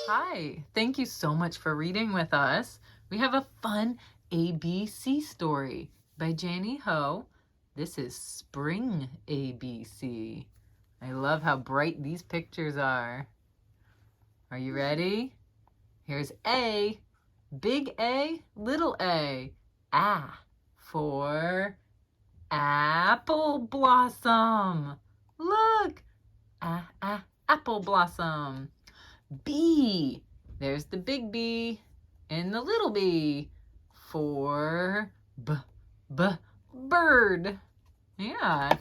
Hi, thank you so much for reading with us. We have a fun ABC story by Janie Ho. This is Spring ABC. I love how bright these pictures are. Are you ready? Here's A, big A, little A. For apple blossom. Look, apple blossom. B, there's the big B and the little b for bird. Yeah.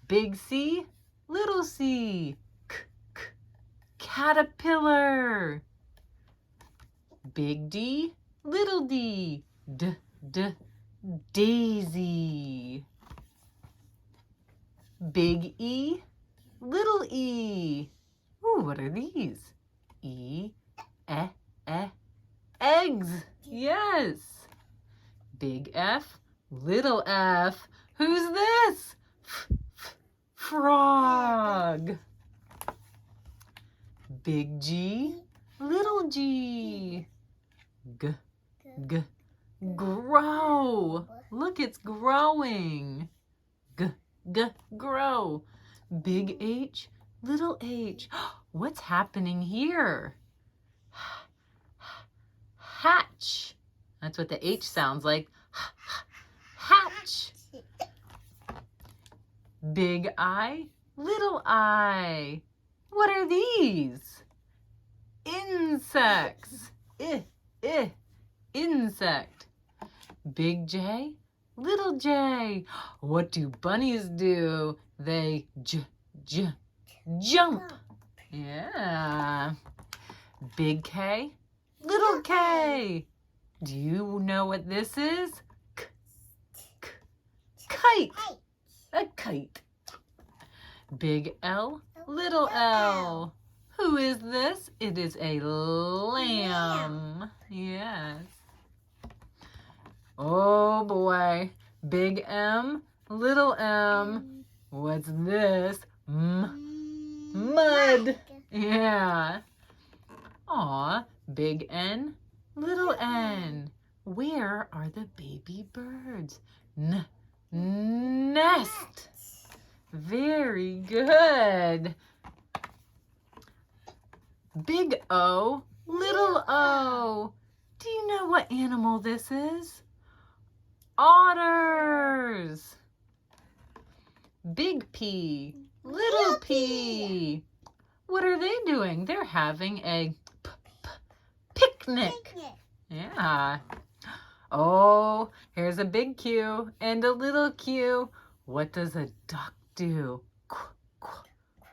Big C, little c, caterpillar. Big D, little d, daisy. Big E, little e. Ooh, what are these? Eggs. Yes. Big F, little f. Who's this? Frog. Big G, little g. Grow. Look, it's growing. Grow. Big H, little h. What's happening here? Hatch. That's what the H sounds like. Hatch. Big I, little I. What are these? Insects. Insect. Big J, little j. What do bunnies do? They jump. Yeah. Big K, little k. Do you know what this is? Kite. A kite. Big L, little l. Who is this? It is a lamb. Yes. Oh boy. Big M, little m. What's this? Mud. Yeah. Aw, big N, little n. Where are the baby birds? Nest. Very good. Big O, little o. Do you know what animal this is? Otters. Big P, little p. What are they doing? They're having a picnic. Yeah. Oh, here's a big Q and a little q. What does a duck do?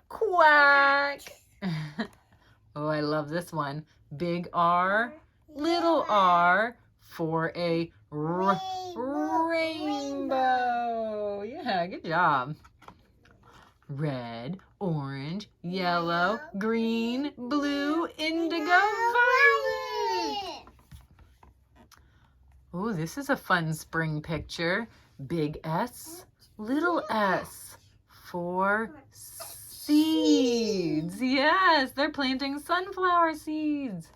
Quack. Oh, I love this one. Big R, little r for a rainbow. Yeah, good job. Red, orange, yellow, green, blue, indigo, violet. Oh, this is a fun spring picture. Big S, little s for seeds. Yes, they're planting sunflower seeds.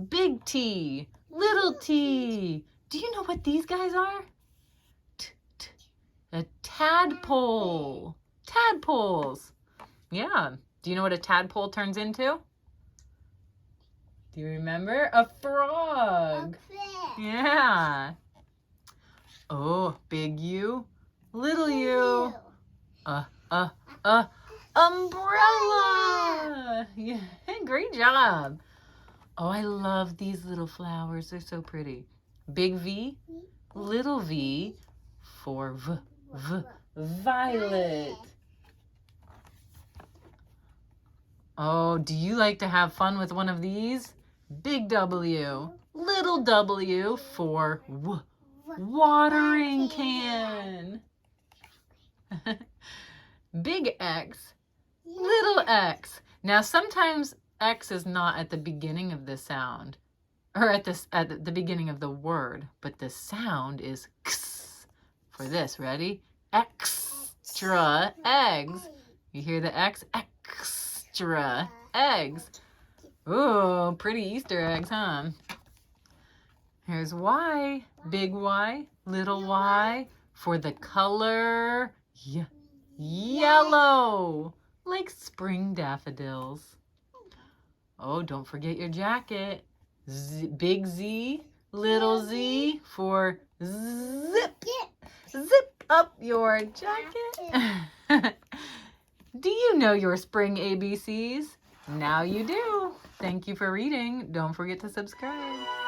Big T, little t. Do you know what these guys are? A tadpole. Tadpoles. Yeah. Do you know what a tadpole turns into? Do you remember? A frog. Yeah. Oh, big U, little u. Umbrella. Yeah, great job. Oh, I love these little flowers. They're so pretty. Big V, little v for violet. Oh, do you like to have fun with one of these? Big W, little w for watering can. Big X, little x. Now sometimes X is not at the beginning of the sound or at the beginning of the word, but the sound is X for this. Ready? Extra eggs. You hear the X? Extra eggs. Ooh, pretty Easter eggs, huh? Here's Y, big Y, little y, for the color yellow, like spring daffodils. Oh, don't forget your jacket. Big Z, little Z, for zip. Zip up your jacket. Do you know your spring ABCs? Now you do. Thank you for reading. Don't forget to subscribe.